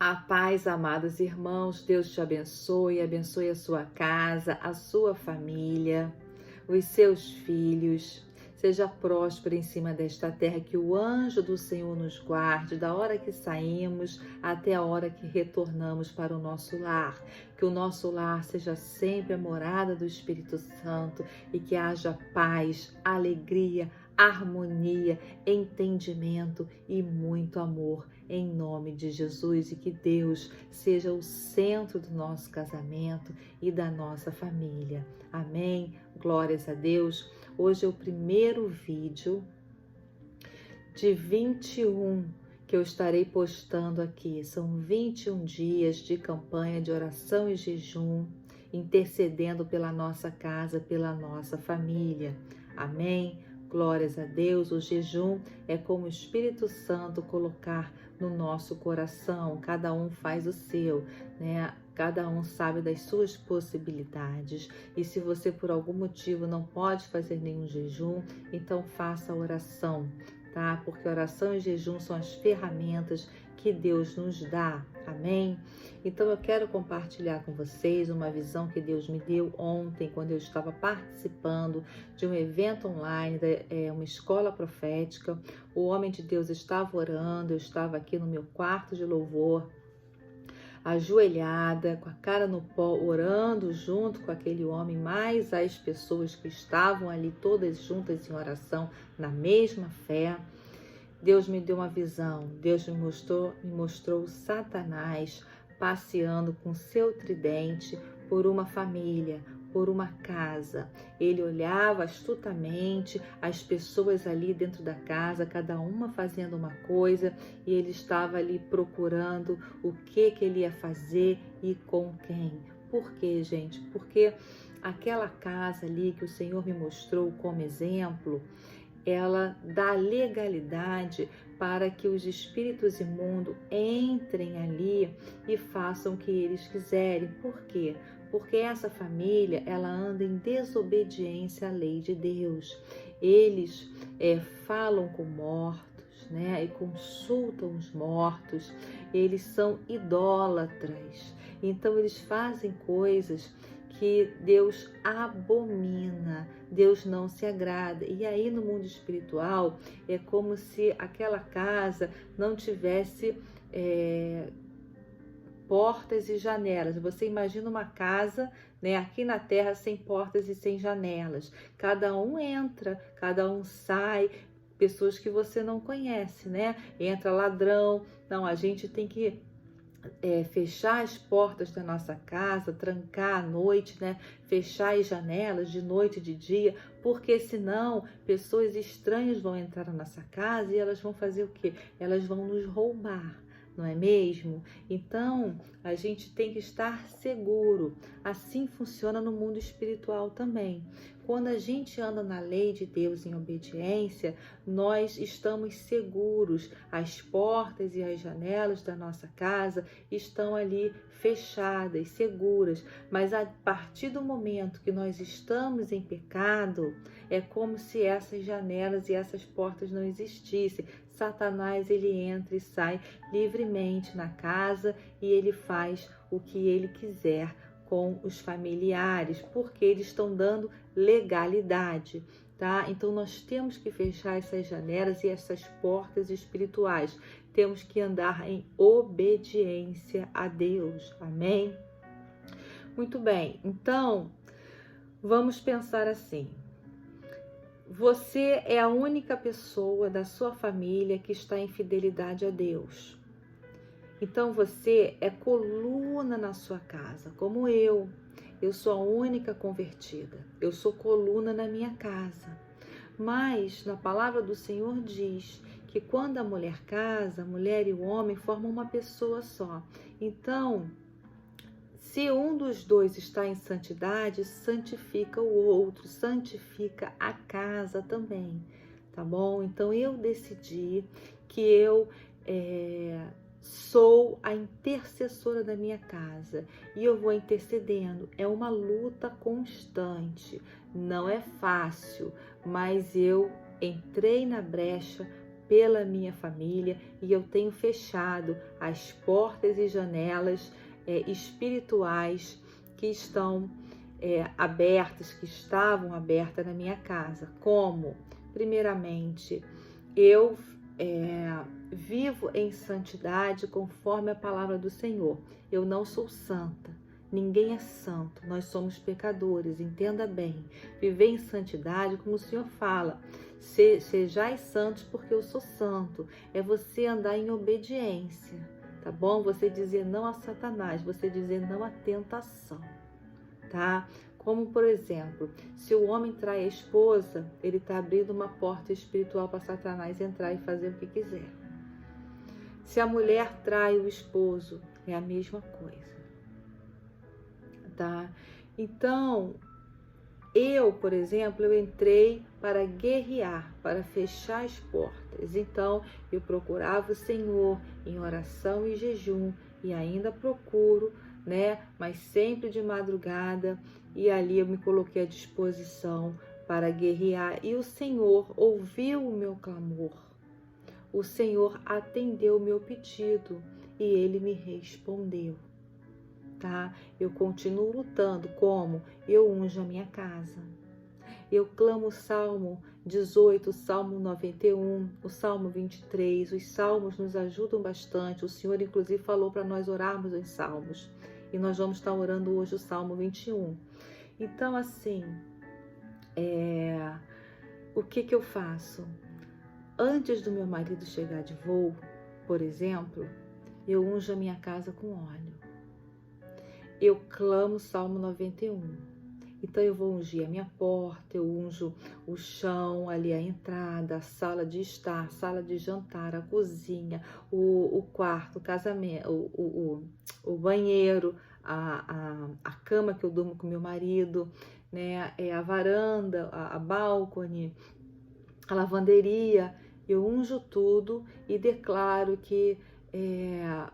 A paz, amados irmãos, Deus te abençoe, abençoe a sua casa, a sua família, os seus filhos. Seja próspero em cima desta terra, que o anjo do Senhor nos guarde, da hora que saímos até a hora que retornamos para o nosso lar. Que o nosso lar seja sempre a morada do Espírito Santo e que haja paz, alegria, harmonia, entendimento e muito amor em nome de Jesus, e que Deus seja o centro do nosso casamento e da nossa família. Amém? Glórias a Deus. Hoje é o primeiro vídeo de 21 que eu estarei postando aqui. São 21 dias de campanha de oração e jejum, intercedendo pela nossa casa, pela nossa família. Amém? Glórias a Deus. O jejum é como o Espírito Santo colocar no nosso coração. Cada um faz o seu, né? Cada um sabe das suas possibilidades. E se você por algum motivo não pode fazer nenhum jejum, então faça a oração, tá? Porque oração e jejum são as ferramentas que Deus nos dá. Amém? Então eu quero compartilhar com vocês uma visão que Deus me deu ontem, quando eu estava participando de um evento online, uma escola profética. O homem de Deus estava orando, eu estava aqui no meu quarto de louvor, ajoelhada, com a cara no pó, orando junto com aquele homem, mais as pessoas que estavam ali todas juntas em oração, na mesma fé. Deus me deu uma visão, Deus me mostrou Satanás passeando com seu tridente por uma família, por uma casa. Ele olhava astutamente as pessoas ali dentro da casa, cada uma fazendo uma coisa, e ele estava ali procurando o que ele ia fazer e com quem. Por quê, gente? Porque aquela casa ali que o Senhor me mostrou como exemplo, ela dá legalidade para que os espíritos imundos entrem ali e façam o que eles quiserem. Por quê? Porque essa família, ela anda em desobediência à lei de Deus. Eles falam com mortos, né? E consultam os mortos. Eles são idólatras. Então eles fazem coisas que Deus abomina, Deus não se agrada. E aí no mundo espiritual é como se aquela casa não tivesse portas e janelas. Você imagina uma casa, né, aqui na terra sem portas e sem janelas. Cada um entra, cada um sai, pessoas que você não conhece, né? Entra ladrão. Não, a gente tem que fechar as portas da nossa casa, trancar à noite, né? Fechar as janelas de noite e de dia, porque senão pessoas estranhas vão entrar na nossa casa e elas vão fazer o quê? Elas vão nos roubar, não é mesmo? Então, a gente tem que estar seguro. Assim funciona no mundo espiritual também. Quando a gente anda na lei de Deus em obediência, nós estamos seguros. As portas e as janelas da nossa casa estão ali fechadas, seguras. Mas a partir do momento que nós estamos em pecado, é como se essas janelas e essas portas não existissem. Satanás, ele entra e sai livremente na casa e ele faz o que ele quiser com os familiares, porque eles estão dando legalidade, tá? Então nós temos que fechar essas janelas e essas portas espirituais. Temos que andar em obediência a Deus. Amém? Muito bem. Então, vamos pensar assim. Você é a única pessoa da sua família que está em fidelidade a Deus. Então você é coluna na sua casa, como eu. Eu sou a única convertida. Eu sou coluna na minha casa. Mas na palavra do Senhor diz que quando a mulher casa, a mulher e o homem formam uma pessoa só. Então, se um dos dois está em santidade, santifica o outro, santifica a casa também, tá bom? Então eu decidi que eu sou a intercessora da minha casa e eu vou intercedendo. É uma luta constante, não é fácil, mas eu entrei na brecha pela minha família e eu tenho fechado as portas e janelas espirituais que estão abertas, que estavam abertas na minha casa. Como? Primeiramente, eu vivo em santidade conforme a palavra do Senhor. Eu não sou santa. Ninguém é santo, nós somos pecadores, entenda bem. Viver em santidade, como o Senhor fala, sejais santos porque eu sou santo. É você andar em obediência, tá bom? Você dizer não a Satanás, você dizer não à tentação, tá? Como, por exemplo, se o homem trai a esposa, ele está abrindo uma porta espiritual para Satanás entrar e fazer o que quiser. Se a mulher trai o esposo, é a mesma coisa. Tá? Então, eu, por exemplo, eu entrei para guerrear, para fechar as portas. Então, eu procurava o Senhor em oração e jejum, e ainda procuro, né? Mas sempre de madrugada, e ali eu me coloquei à disposição para guerrear. E o Senhor ouviu o meu clamor, o Senhor atendeu o meu pedido e Ele me respondeu. Tá? Eu continuo lutando. Como? Eu unjo a minha casa. Eu clamo o Salmo 18, o Salmo 91, o Salmo 23. Os salmos nos ajudam bastante. O Senhor, inclusive, falou para nós orarmos os salmos. E nós vamos estar orando hoje o Salmo 21. Então, assim, o que eu faço? Antes do meu marido chegar de voo, por exemplo, eu unjo a minha casa com óleo. Eu clamo o Salmo 91. Então eu vou ungir a minha porta, eu unjo o chão, ali a entrada, a sala de estar, a sala de jantar, a cozinha, o quarto, o casamento, o banheiro, a cama que eu durmo com meu marido, né? A varanda, a balcone, a lavanderia. Eu unjo tudo e declaro que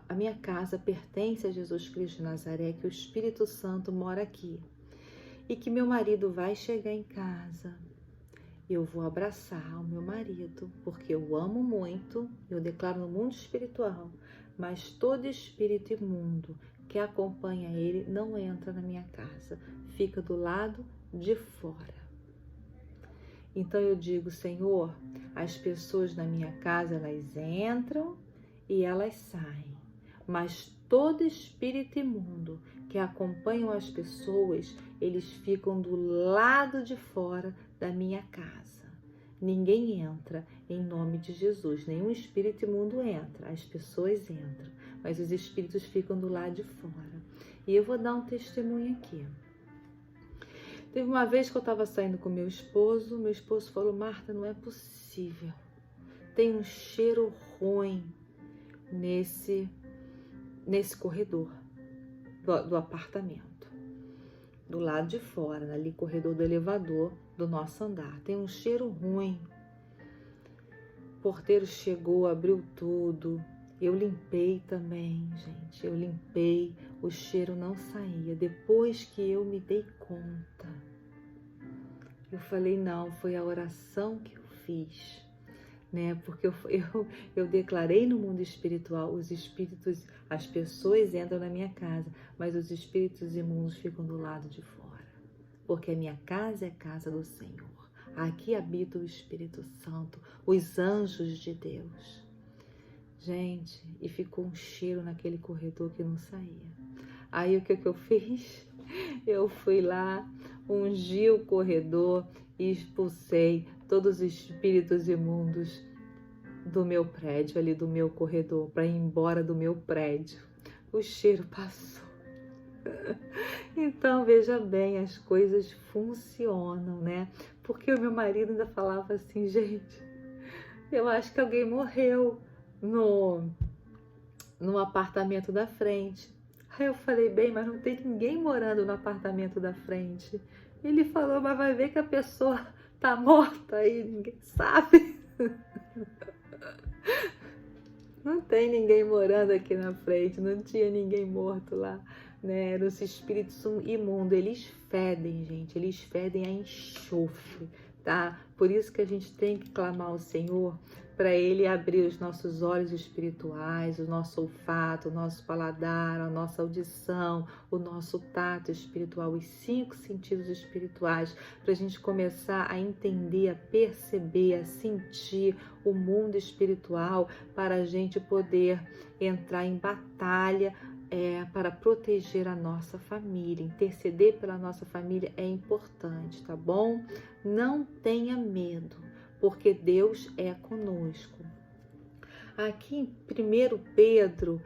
a minha casa pertence a Jesus Cristo de Nazaré, que o Espírito Santo mora aqui. E que meu marido vai chegar em casa, eu vou abraçar o meu marido, porque eu amo muito, eu declaro no mundo espiritual, mas todo espírito imundo que acompanha ele não entra na minha casa, fica do lado de fora. Então eu digo, Senhor, as pessoas na minha casa, elas entram e elas saem, mas todo espírito imundo que acompanham as pessoas, eles ficam do lado de fora da minha casa. Ninguém entra em nome de Jesus, nenhum espírito imundo entra, as pessoas entram, mas os espíritos ficam do lado de fora. E eu vou dar um testemunho aqui. Teve uma vez que eu estava saindo com meu esposo falou, Marta, não é possível, tem um cheiro ruim nesse corredor do apartamento, do lado de fora, ali corredor do elevador do nosso andar, tem um cheiro ruim. O porteiro chegou, abriu tudo, eu limpei também, gente, eu limpei, o cheiro não saía. Depois que eu me dei conta, eu falei, não, foi a oração que eu fiz, né? Porque eu declarei no mundo espiritual, os espíritos, as pessoas entram na minha casa, mas os espíritos imundos ficam do lado de fora, porque a minha casa é a casa do Senhor. Aqui habita o Espírito Santo, os anjos de Deus. Gente, e ficou um cheiro naquele corredor que não saía. Aí o que eu fiz? Eu fui lá, ungi o corredor e expulsei todos os espíritos imundos do meu prédio, ali do meu corredor, para ir embora do meu prédio. O cheiro passou. Então, veja bem, as coisas funcionam, né? Porque o meu marido ainda falava assim, gente, eu acho que alguém morreu no apartamento da frente. Aí eu falei, bem, mas não tem ninguém morando no apartamento da frente. Ele falou, mas vai ver que a pessoa tá morta aí, ninguém sabe. Não tem ninguém morando aqui na frente, não tinha ninguém morto lá, né? Eram os espíritos imundos, eles fedem, gente, eles fedem a enxofre, tá? Por isso que a gente tem que clamar ao Senhor para Ele abrir os nossos olhos espirituais, o nosso olfato, o nosso paladar, a nossa audição, o nosso tato espiritual, os 5 sentidos espirituais, para a gente começar a entender, a perceber, a sentir o mundo espiritual, para a gente poder entrar em batalha para proteger a nossa família. Interceder pela nossa família é importante, tá bom? Não tenha medo, porque Deus é conosco. Aqui em 1 Pedro,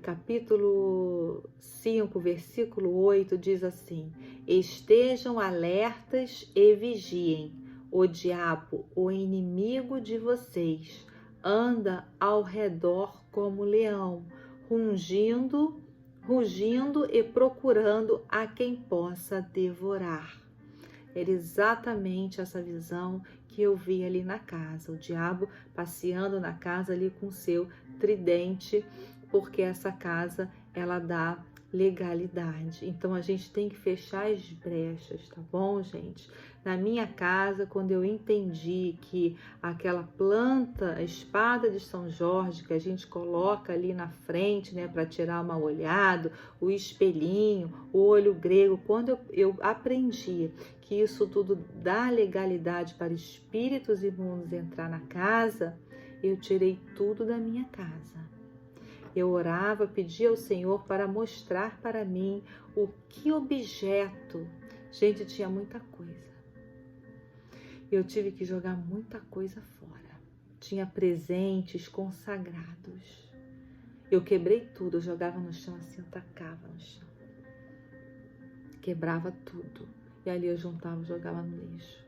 capítulo 5, versículo 8, diz assim: estejam alertas e vigiem. O diabo, o inimigo de vocês, anda ao redor como leão, rugindo e procurando a quem possa devorar. Era exatamente essa visão que eu vi ali na casa, o diabo passeando na casa ali com seu tridente, porque essa casa ela dá legalidade. Então a gente tem que fechar as brechas, tá bom, gente? Na minha casa, quando eu entendi que aquela planta, a espada de São Jorge, que a gente coloca ali na frente, né, para tirar o mal-olhado, o espelhinho, o olho grego, quando eu aprendi que isso tudo dá legalidade para espíritos imundos entrar na casa, eu tirei tudo da minha casa. Eu orava, pedia ao Senhor para mostrar para mim o que objeto. Gente, tinha muita coisa. Eu tive que jogar muita coisa fora. Tinha presentes consagrados. Eu quebrei tudo, eu jogava no chão assim, eu tacava no chão. Quebrava tudo. E ali eu juntava e jogava no lixo.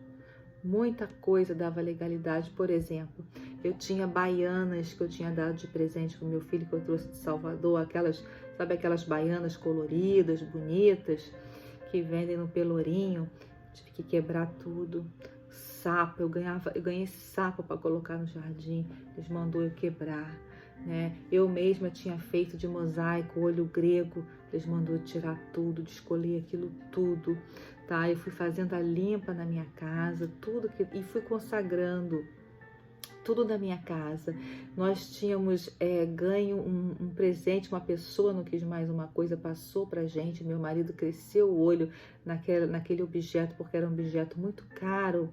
Muita coisa dava legalidade. Por exemplo, eu tinha baianas que eu tinha dado de presente para o meu filho, que eu trouxe de Salvador, aquelas baianas coloridas, bonitas, que vendem no Pelourinho. Tive que quebrar tudo. Sapo, eu ganhei sapo para colocar no jardim, eles mandou eu quebrar, né? Eu mesma tinha feito de mosaico, olho grego, eles mandou tirar tudo, descolher aquilo tudo, tá? Eu fui fazendo a limpa na minha casa, e fui consagrando tudo da minha casa. Nós tínhamos ganho um presente, uma pessoa não quis mais uma coisa, passou pra gente, meu marido cresceu o olho naquele objeto, porque era um objeto muito caro,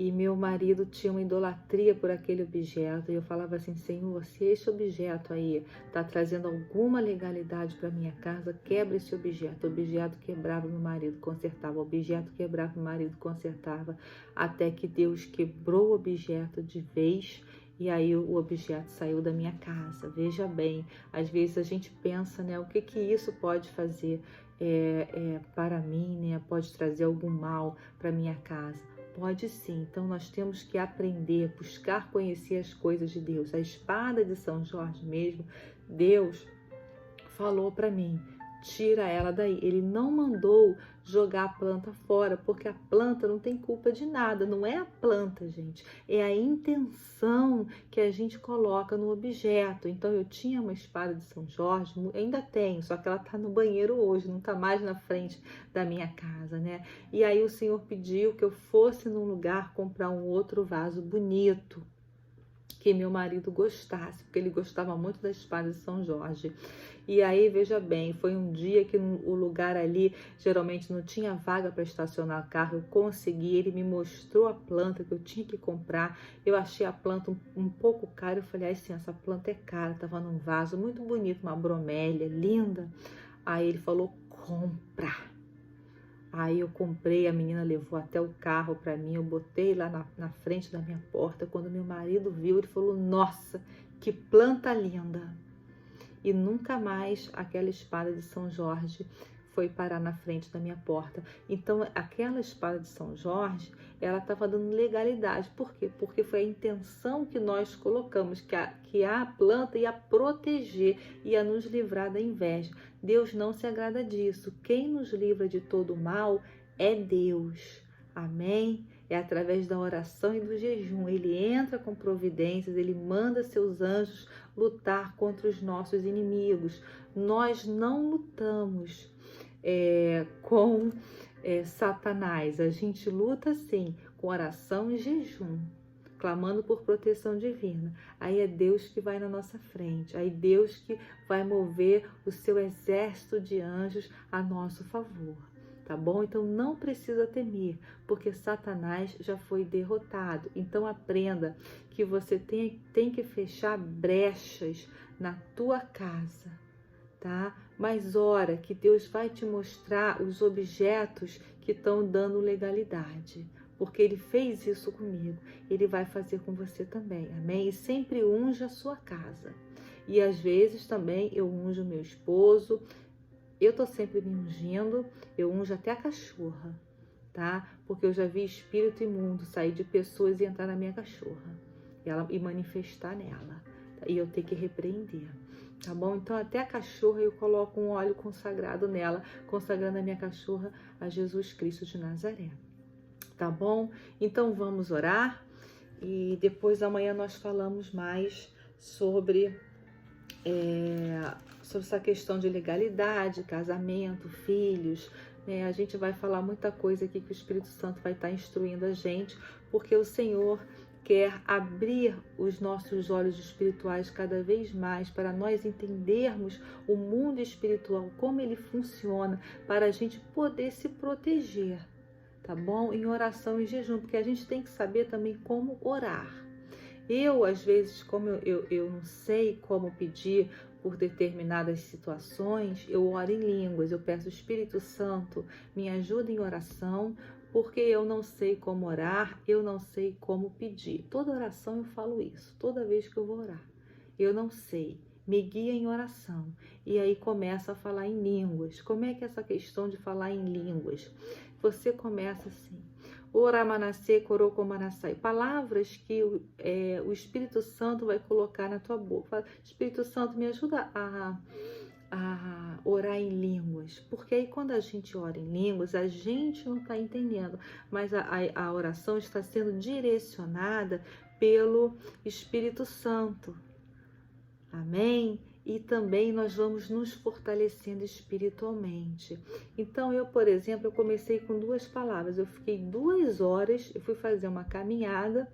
e meu marido tinha uma idolatria por aquele objeto, e eu falava assim: Senhor, se esse objeto aí está trazendo alguma legalidade para minha casa, quebra esse objeto. O objeto quebrava, meu marido consertava, o objeto quebrava, meu marido consertava, até que Deus quebrou o objeto de vez, e aí o objeto saiu da minha casa. Veja bem, às vezes a gente pensa, né, o que isso pode fazer para mim, né, pode trazer algum mal para minha casa. Pode sim, então nós temos que aprender, buscar conhecer as coisas de Deus. A espada de São Jorge mesmo, Deus falou para mim: tira ela daí. Ele não mandou jogar a planta fora, porque a planta não tem culpa de nada. Não é a planta, gente, é a intenção que a gente coloca no objeto. Então eu tinha uma espada de São Jorge, ainda tenho, só que ela tá no banheiro hoje, não tá mais na frente da minha casa, né? E aí o Senhor pediu que eu fosse num lugar comprar um outro vaso bonito, que meu marido gostasse, porque ele gostava muito da espada de São Jorge. E aí, veja bem, foi um dia que o lugar ali geralmente não tinha vaga para estacionar o carro. Eu consegui, ele me mostrou a planta que eu tinha que comprar. Eu achei a planta um pouco cara. Eu falei: sim, essa planta é cara. Tava num vaso muito bonito, uma bromélia linda. Aí ele falou: compra. Aí eu comprei, a menina levou até o carro para mim, eu botei lá na frente da minha porta. Quando meu marido viu, ele falou: nossa, que planta linda! E nunca mais aquela espada de São Jorge foi parar na frente da minha porta. Então, aquela espada de São Jorge, ela estava dando legalidade. Por quê? Porque foi a intenção que nós colocamos, que a planta ia proteger, ia nos livrar da inveja. Deus não se agrada disso. Quem nos livra de todo mal é Deus. Amém? É através da oração e do jejum. Ele entra com providências, ele manda seus anjos lutar contra os nossos inimigos. Nós não lutamos com Satanás. A gente luta sim com oração e jejum, clamando por proteção divina. Aí é Deus que vai na nossa frente, aí Deus que vai mover o seu exército de anjos a nosso favor, tá bom? Então não precisa temer, porque Satanás já foi derrotado. Então aprenda que você tem que fechar brechas na tua casa, tá? Mas ora que Deus vai te mostrar os objetos que estão dando legalidade, porque Ele fez isso comigo, Ele vai fazer com você também, amém? E sempre unja a sua casa. E às vezes também eu unjo meu esposo, eu tô sempre me ungindo, eu unjo até a cachorra, tá? Porque eu já vi espírito imundo sair de pessoas e entrar na minha cachorra e manifestar nela, e eu ter que repreender. Tá bom? Então até a cachorra eu coloco um óleo consagrado nela, consagrando a minha cachorra a Jesus Cristo de Nazaré. Tá bom? Então vamos orar e depois amanhã nós falamos mais sobre essa questão de legalidade, casamento, filhos, né? A gente vai falar muita coisa aqui que o Espírito Santo vai estar instruindo a gente, porque o Senhor quer abrir os nossos olhos espirituais cada vez mais para nós entendermos o mundo espiritual, como ele funciona, para a gente poder se proteger, tá bom? Em oração e jejum, porque a gente tem que saber também como orar. Eu, às vezes, como eu não sei como pedir por determinadas situações, eu oro em línguas, eu peço o Espírito Santo, me ajuda em oração, porque eu não sei como orar, eu não sei como pedir. Toda oração eu falo isso, toda vez que eu vou orar. Eu não sei, me guia em oração. E aí começa a falar em línguas. Como é que é essa questão de falar em línguas? Você começa assim, Oramanasê, Corocomanasai, palavras que o Espírito Santo vai colocar na tua boca. Fala, Espírito Santo, me ajuda a orar em línguas, porque aí quando a gente ora em línguas, a gente não está entendendo, mas a oração está sendo direcionada pelo Espírito Santo, amém? E também nós vamos nos fortalecendo espiritualmente. Então eu, por exemplo, eu comecei com 2 palavras, eu fiquei 2 horas, eu fui fazer uma caminhada,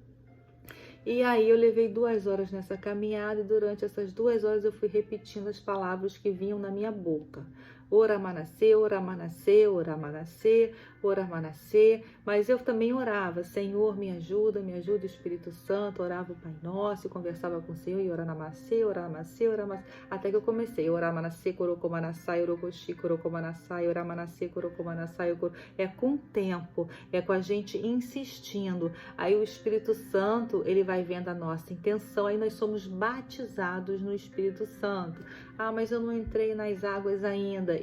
e aí eu levei 2 horas nessa caminhada e durante essas 2 horas eu fui repetindo as palavras que vinham na minha boca. Oramanasê, Oramanasê, Oramanasê, Oramanasê. Mas eu também orava, Senhor, me ajuda, Espírito Santo. Orava o Pai Nosso, conversava com o Senhor e Oramanasê, Oramanasê, Oramanasê. Até que eu comecei, Oramanasê, Corocomanasai, Orocoxi, Corocomanasai, Oramanasê, Corocomanasai. É com o tempo, é com a gente insistindo. Aí o Espírito Santo, ele vai vendo a nossa intenção, aí nós somos batizados no Espírito Santo. Ah, mas eu não entrei nas águas ainda,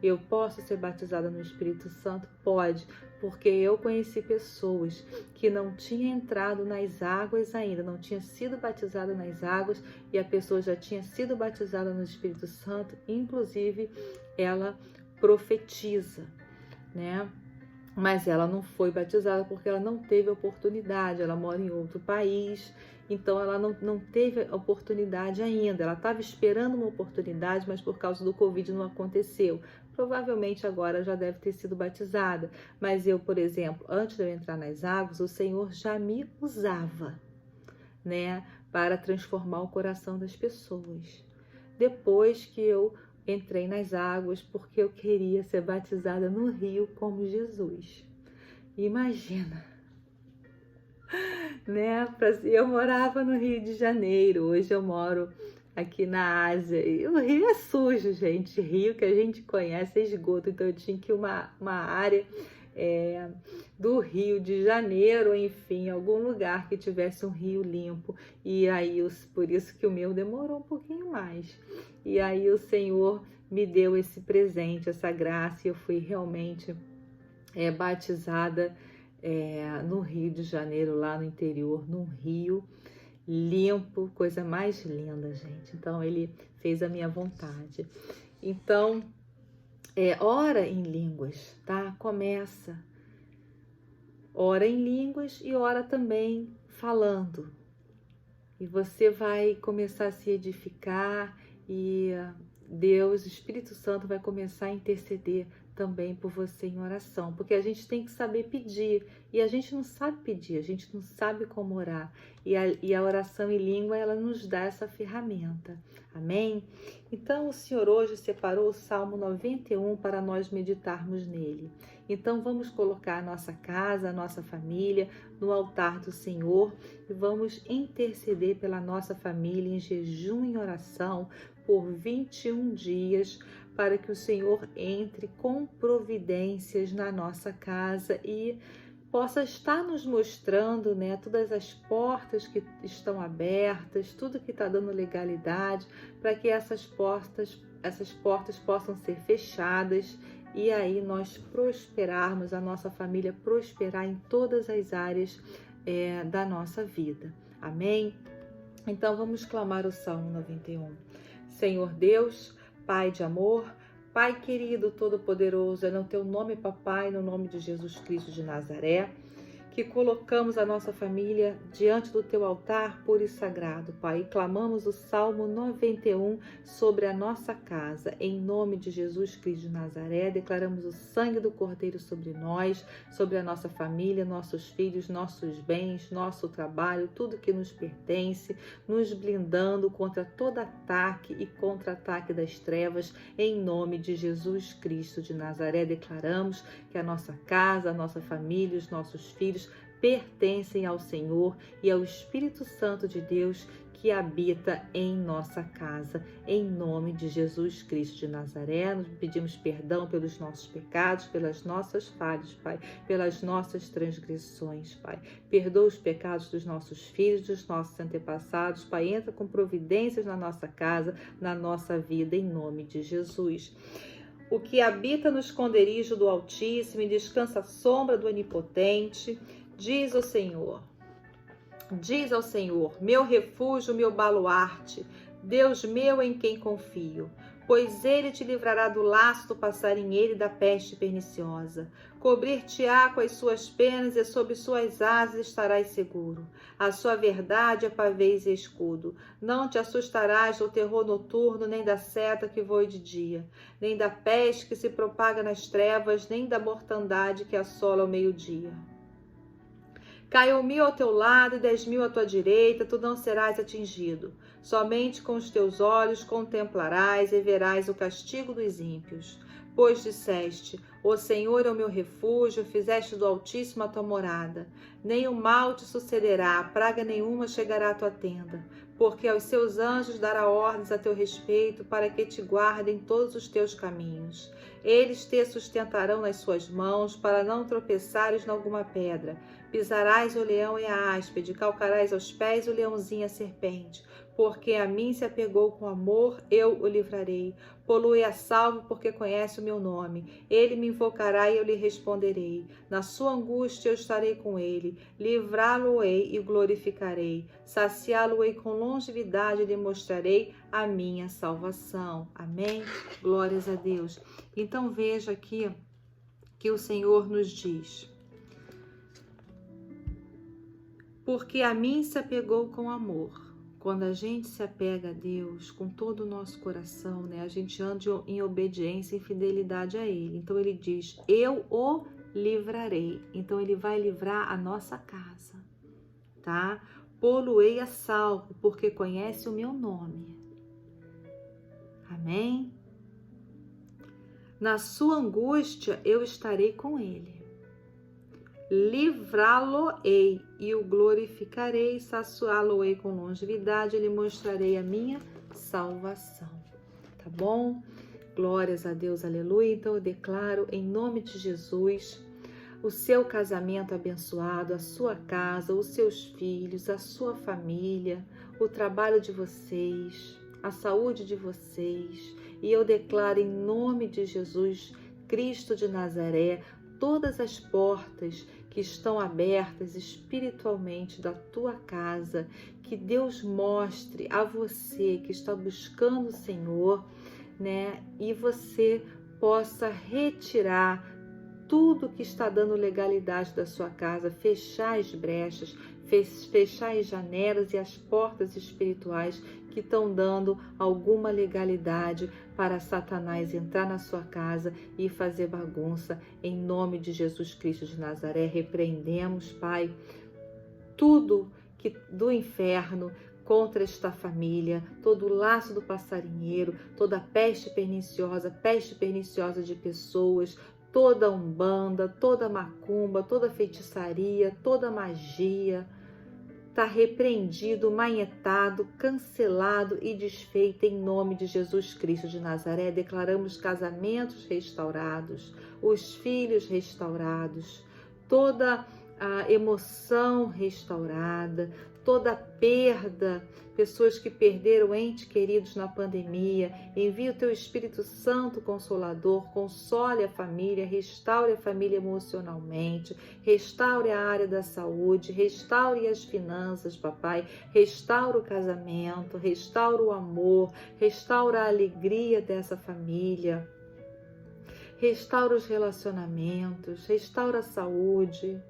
eu posso ser batizada no Espírito Santo? Pode, porque eu conheci pessoas que não tinham entrado nas águas ainda, não tinha sido batizada nas águas, e a pessoa já tinha sido batizada no Espírito Santo, inclusive ela profetiza, né? Mas ela não foi batizada porque ela não teve oportunidade, ela mora em outro país, então ela não teve oportunidade ainda. Ela estava esperando uma oportunidade, mas por causa do Covid não aconteceu. Provavelmente agora já deve ter sido batizada. Mas eu, por exemplo, antes de eu entrar nas águas, o Senhor já me usava, né, para transformar o coração das pessoas. Depois que eu entrei nas águas, porque eu queria ser batizada no rio como Jesus. Imagina, né? Eu morava no Rio de Janeiro, hoje eu moro aqui na Ásia. E o rio é sujo, gente. Rio que a gente conhece é esgoto, então eu tinha que ir uma área do Rio de Janeiro, enfim, algum lugar que tivesse um rio limpo. E aí, por isso que o meu demorou um pouquinho mais. E aí o Senhor me deu esse presente, essa graça, e eu fui realmente batizada no Rio de Janeiro, lá no interior, num rio limpo, coisa mais linda, gente. Então, ele fez a minha vontade. Então, ora em línguas, tá? Começa. Ora em línguas e ora também falando. E você vai começar a se edificar e Deus, o Espírito Santo vai começar a interceder também por você em oração, porque a gente tem que saber pedir, e a gente não sabe pedir, a gente não sabe como orar, e a oração em língua, ela nos dá essa ferramenta, amém? Então o Senhor hoje separou o Salmo 91 para nós meditarmos nele. Então vamos colocar a nossa casa, a nossa família no altar do Senhor e vamos interceder pela nossa família em jejum e oração por 21 dias, para que o Senhor entre com providências na nossa casa e possa estar nos mostrando, né, todas as portas que estão abertas, tudo que está dando legalidade, para que essas portas possam ser fechadas e aí nós prosperarmos, a nossa família prosperar em todas as áreas da nossa vida. Amém? Então vamos clamar o Salmo 91. Senhor Deus, Pai de amor, Pai querido, todo-poderoso, é no Teu nome, Papai, no nome de Jesus Cristo de Nazaré, que colocamos a nossa família diante do Teu altar puro e sagrado, Pai, e clamamos o Salmo 91 sobre a nossa casa. Em nome de Jesus Cristo de Nazaré, declaramos o sangue do Cordeiro sobre nós, sobre a nossa família, nossos filhos, nossos bens, nosso trabalho, tudo que nos pertence, nos blindando contra todo ataque e contra-ataque das trevas. Em nome de Jesus Cristo de Nazaré, declaramos que a nossa casa, a nossa família, os nossos filhos pertencem ao Senhor e ao Espírito Santo de Deus que habita em nossa casa. Em nome de Jesus Cristo de Nazaré, nós pedimos perdão pelos nossos pecados, pelas nossas falhas, Pai, pelas nossas transgressões, Pai. Perdoa os pecados dos nossos filhos, dos nossos antepassados, Pai. Entra com providências na nossa casa, na nossa vida, em nome de Jesus. O que habita no esconderijo do Altíssimo e descansa à sombra do Onipotente, diz ao Senhor, meu refúgio, meu baluarte, Deus meu em quem confio. Pois ele te livrará do laço do passarinheiro e da peste perniciosa. Cobrir-te-á com as suas penas e sob suas asas estarás seguro. A sua verdade é pavês e escudo. Não te assustarás do terror noturno, nem da seta que voe de dia, nem da peste que se propaga nas trevas, nem da mortandade que assola ao meio-dia. Caiam 1000 ao teu lado e 10.000 à tua direita, tu não serás atingido. Somente com os teus olhos contemplarás e verás o castigo dos ímpios. Pois disseste, o Senhor é o meu refúgio, fizeste do Altíssimo a tua morada. Nem o mal te sucederá, praga nenhuma chegará à tua tenda. Porque aos seus anjos dará ordens a teu respeito, para que te guardem todos os teus caminhos. Eles te sustentarão nas suas mãos, para não tropeçares em alguma pedra. Pisarás o leão e a áspide, calcarás aos pés o leãozinho e a serpente. Porque a mim se apegou com amor, eu o livrarei. Pô-lo a salvo, porque conhece o meu nome. Ele me invocará e eu lhe responderei. Na sua angústia eu estarei com ele. Livrá-lo-ei e glorificarei. Saciá-lo-ei com longevidade e lhe mostrarei a minha salvação. Amém? Glórias a Deus. Então veja aqui que o Senhor nos diz: porque a mim se apegou com amor. Quando a gente se apega a Deus com todo o nosso coração, né, a gente anda em obediência e fidelidade a Ele. Então Ele diz, eu o livrarei. Então Ele vai livrar a nossa casa, tá? Pô-lo-ei a salvo, porque conhece o meu nome. Amém? Na sua angústia eu estarei com ele. Livrá-lo-ei e o glorificarei, saciá-lo-ei com longevidade, e lhe mostrarei a minha salvação. Tá bom? Glórias a Deus, aleluia. Então eu declaro em nome de Jesus o seu casamento abençoado, a sua casa, os seus filhos, a sua família, o trabalho de vocês, a saúde de vocês. E eu declaro em nome de Jesus Cristo de Nazaré, todas as portas que estão abertas espiritualmente da tua casa, que Deus mostre a você que está buscando o Senhor, né? E você possa retirar tudo que está dando legalidade da sua casa, fechar as brechas, fechar as janelas e as portas espirituais que estão dando alguma legalidade para Satanás entrar na sua casa e fazer bagunça. Em nome de Jesus Cristo de Nazaré, repreendemos, Pai, tudo que do inferno contra esta família, todo o laço do passarinheiro, toda peste perniciosa de pessoas, toda umbanda, toda macumba, toda feitiçaria, toda magia, está repreendido, manietado, cancelado e desfeito em nome de Jesus Cristo de Nazaré. Declaramos casamentos restaurados, os filhos restaurados, toda a emoção restaurada, toda perda, pessoas que perderam entes queridos na pandemia. Envia o teu Espírito Santo Consolador, console a família, restaure a família emocionalmente, restaure a área da saúde, restaure as finanças, papai, restaure o casamento, restaure o amor, restaure a alegria dessa família, restaure os relacionamentos, restaure a saúde.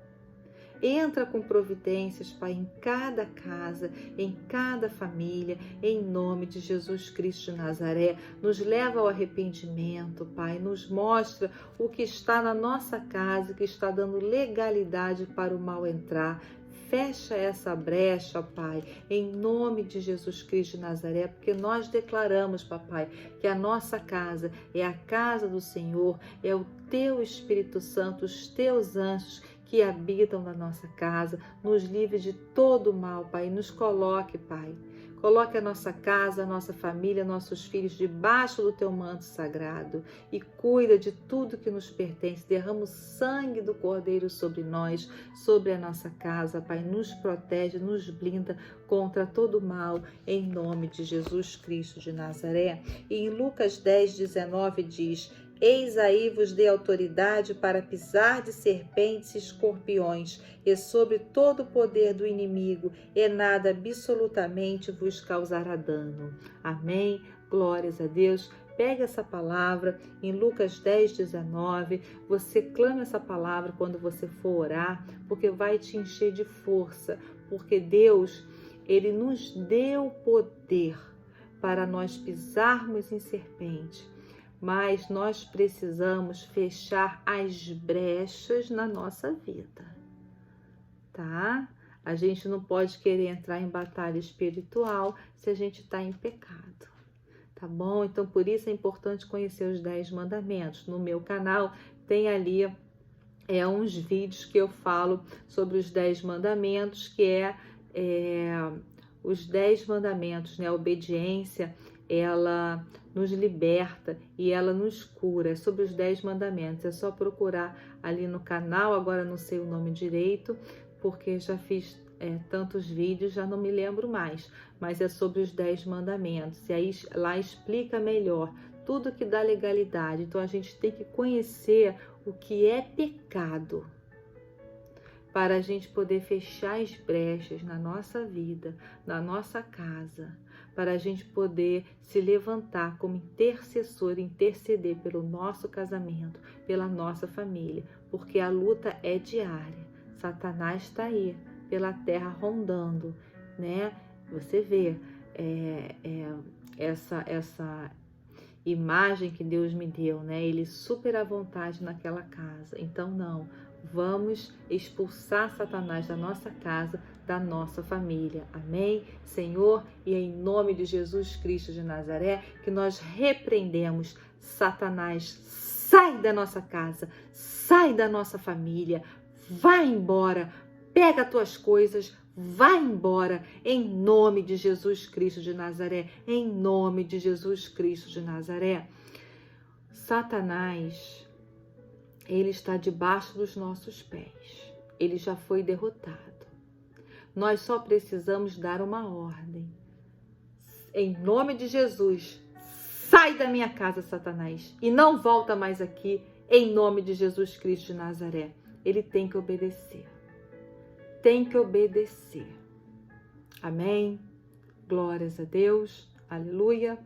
Entra com providências, Pai, em cada casa, em cada família, em nome de Jesus Cristo de Nazaré. Nos leva ao arrependimento, Pai. Nos mostra o que está na nossa casa, que está dando legalidade para o mal entrar. Fecha essa brecha, Pai, em nome de Jesus Cristo de Nazaré, porque nós declaramos, Papai, que a nossa casa é a casa do Senhor, é o Teu Espírito Santo, os Teus anjos que habitam na nossa casa, nos livre de todo o mal, Pai, nos coloque, Pai. Coloque a nossa casa, a nossa família, nossos filhos debaixo do Teu manto sagrado e cuida de tudo que nos pertence. Derrama o sangue do Cordeiro sobre nós, sobre a nossa casa, Pai. Nos protege, nos blinda contra todo o mal, em nome de Jesus Cristo de Nazaré. E em Lucas 10:19 diz: Eis aí vos dei autoridade para pisar de serpentes e escorpiões e sobre todo o poder do inimigo, e nada absolutamente vos causará dano. Amém? Glórias a Deus. Pega essa palavra em Lucas 10:19, você clama essa palavra quando você for orar, porque vai te encher de força, porque Deus, Ele nos deu poder para nós pisarmos em serpente. Mas nós precisamos fechar as brechas na nossa vida, tá? A gente não pode querer entrar em batalha espiritual se a gente está em pecado, tá bom? Então, por isso é importante conhecer os 10 mandamentos. No meu canal tem ali uns vídeos que eu falo sobre os 10 mandamentos, que os 10 mandamentos, né? A obediência, ela nos liberta e ela nos cura. É sobre os 10 mandamentos. É só procurar ali no canal. Agora não sei o nome direito, porque já fiz tantos vídeos, já não me lembro mais. Mas é sobre os 10 mandamentos. E aí lá explica melhor tudo que dá legalidade. Então a gente tem que conhecer o que é pecado, para a gente poder fechar as brechas na nossa vida, na nossa casa, para a gente poder se levantar como intercessor, interceder pelo nosso casamento, pela nossa família, porque a luta é diária. Satanás está aí, pela terra rondando, né? Você vê essa imagem que Deus me deu, né? Ele super à vontade naquela casa. Então, não. Vamos expulsar Satanás da nossa casa, da nossa família. Amém? Senhor, e em nome de Jesus Cristo de Nazaré, que nós repreendemos Satanás. Sai da nossa casa, sai da nossa família, vai embora, pega as tuas coisas, vai embora, em nome de Jesus Cristo de Nazaré, em nome de Jesus Cristo de Nazaré. Satanás, ele está debaixo dos nossos pés. Ele já foi derrotado. Nós só precisamos dar uma ordem. Em nome de Jesus, sai da minha casa, Satanás, e não volta mais aqui, em nome de Jesus Cristo de Nazaré. Ele tem que obedecer. Tem que obedecer. Amém? Glórias a Deus. Aleluia.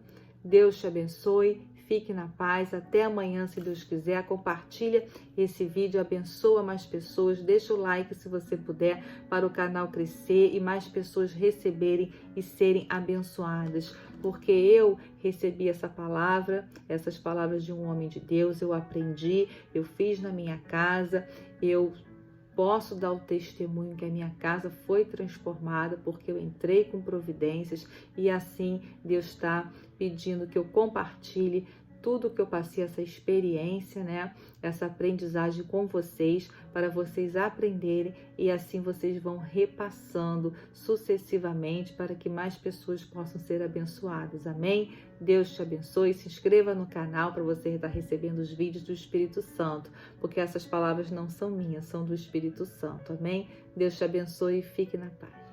Deus te abençoe. fique na paz. Até amanhã, se Deus quiser. Compartilha esse vídeo, abençoa mais pessoas. Deixa o like se você puder, para o canal crescer e mais pessoas receberem e serem abençoadas. Porque eu recebi essas palavras de um homem de Deus, eu aprendi, eu fiz na minha casa, eu posso dar o testemunho que a minha casa foi transformada porque eu entrei com providências e assim Deus está pedindo que eu compartilhe tudo que eu passei, essa experiência, né? Essa aprendizagem com vocês, para vocês aprenderem e assim vocês vão repassando sucessivamente para que mais pessoas possam ser abençoadas. Amém? Deus te abençoe. Se inscreva no canal para você estar recebendo os vídeos do Espírito Santo, porque essas palavras não são minhas, são do Espírito Santo. Amém? Deus te abençoe e fique na paz.